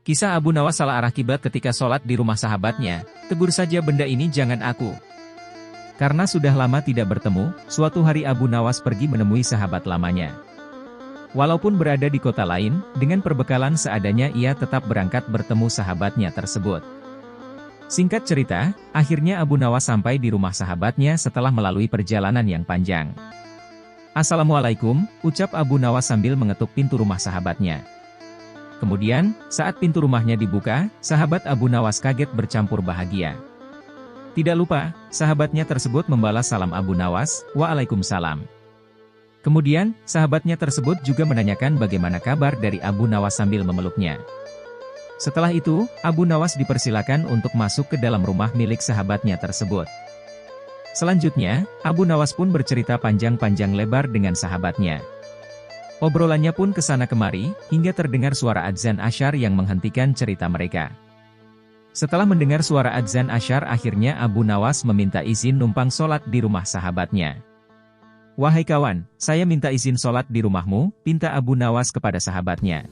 Kisah Abu Nawas salah arah kiblat ketika sholat di rumah sahabatnya. Tegur saja benda ini jangan aku. Karena sudah lama tidak bertemu, suatu hari Abu Nawas pergi menemui sahabat lamanya. Walaupun berada di kota lain, dengan perbekalan seadanya ia tetap berangkat bertemu sahabatnya tersebut. Singkat cerita, akhirnya Abu Nawas sampai di rumah sahabatnya setelah melalui perjalanan yang panjang. "Assalamualaikum," ucap Abu Nawas sambil mengetuk pintu rumah sahabatnya. Kemudian, saat pintu rumahnya dibuka, sahabat Abu Nawas kaget bercampur bahagia. Tidak lupa, sahabatnya tersebut membalas salam Abu Nawas, "Waalaikumsalam." Kemudian, sahabatnya tersebut juga menanyakan bagaimana kabar dari Abu Nawas sambil memeluknya. Setelah itu, Abu Nawas dipersilakan untuk masuk ke dalam rumah milik sahabatnya tersebut. Selanjutnya, Abu Nawas pun bercerita panjang-panjang lebar dengan sahabatnya. Obrolannya pun kesana kemari, hingga terdengar suara adzan asyar yang menghentikan cerita mereka. Setelah mendengar suara adzan asyar akhirnya Abu Nawas meminta izin numpang sholat di rumah sahabatnya. "Wahai kawan, saya minta izin sholat di rumahmu," pinta Abu Nawas kepada sahabatnya.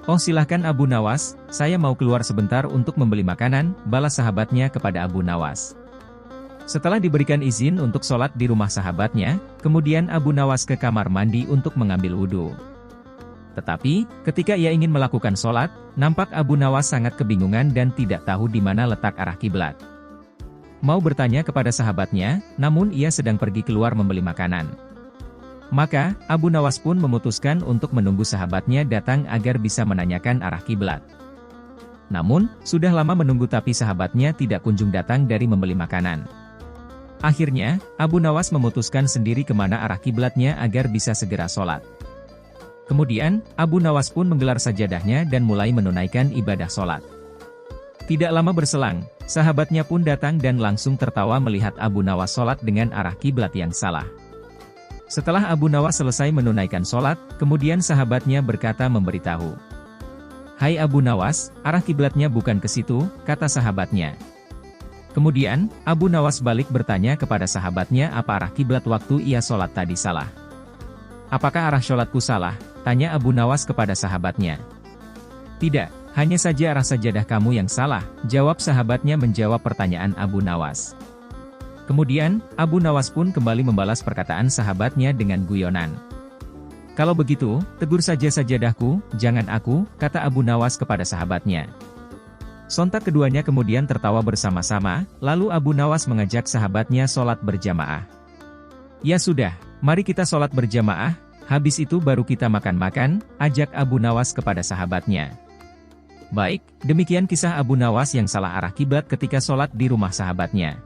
"Oh silahkan Abu Nawas, saya mau keluar sebentar untuk membeli makanan," balas sahabatnya kepada Abu Nawas. Setelah diberikan izin untuk sholat di rumah sahabatnya, kemudian Abu Nawas ke kamar mandi untuk mengambil wudhu. Tetapi, ketika ia ingin melakukan sholat, nampak Abu Nawas sangat kebingungan dan tidak tahu di mana letak arah kiblat. Mau bertanya kepada sahabatnya, namun ia sedang pergi keluar membeli makanan. Maka, Abu Nawas pun memutuskan untuk menunggu sahabatnya datang agar bisa menanyakan arah kiblat. Namun, sudah lama menunggu tapi sahabatnya tidak kunjung datang dari membeli makanan. Akhirnya, Abu Nawas memutuskan sendiri kemana arah kiblatnya agar bisa segera sholat. Kemudian, Abu Nawas pun menggelar sajadahnya dan mulai menunaikan ibadah sholat. Tidak lama berselang, sahabatnya pun datang dan langsung tertawa melihat Abu Nawas sholat dengan arah kiblat yang salah. Setelah Abu Nawas selesai menunaikan sholat, kemudian sahabatnya berkata memberitahu. "Hai Abu Nawas, arah kiblatnya bukan ke situ," kata sahabatnya. Kemudian, Abu Nawas balik bertanya kepada sahabatnya apa arah kiblat waktu ia sholat tadi salah. "Apakah arah sholatku salah?" tanya Abu Nawas kepada sahabatnya. "Tidak, hanya saja arah sajadah kamu yang salah," jawab sahabatnya menjawab pertanyaan Abu Nawas. Kemudian, Abu Nawas pun kembali membalas perkataan sahabatnya dengan guyonan. "Kalau begitu, tegur saja sajadahku, jangan aku," kata Abu Nawas kepada sahabatnya. Sontak keduanya kemudian tertawa bersama-sama, lalu Abu Nawas mengajak sahabatnya sholat berjamaah. "Ya sudah, mari kita sholat berjamaah, habis itu baru kita makan-makan," ajak Abu Nawas kepada sahabatnya. Baik, demikian kisah Abu Nawas yang salah arah kiblat ketika sholat di rumah sahabatnya.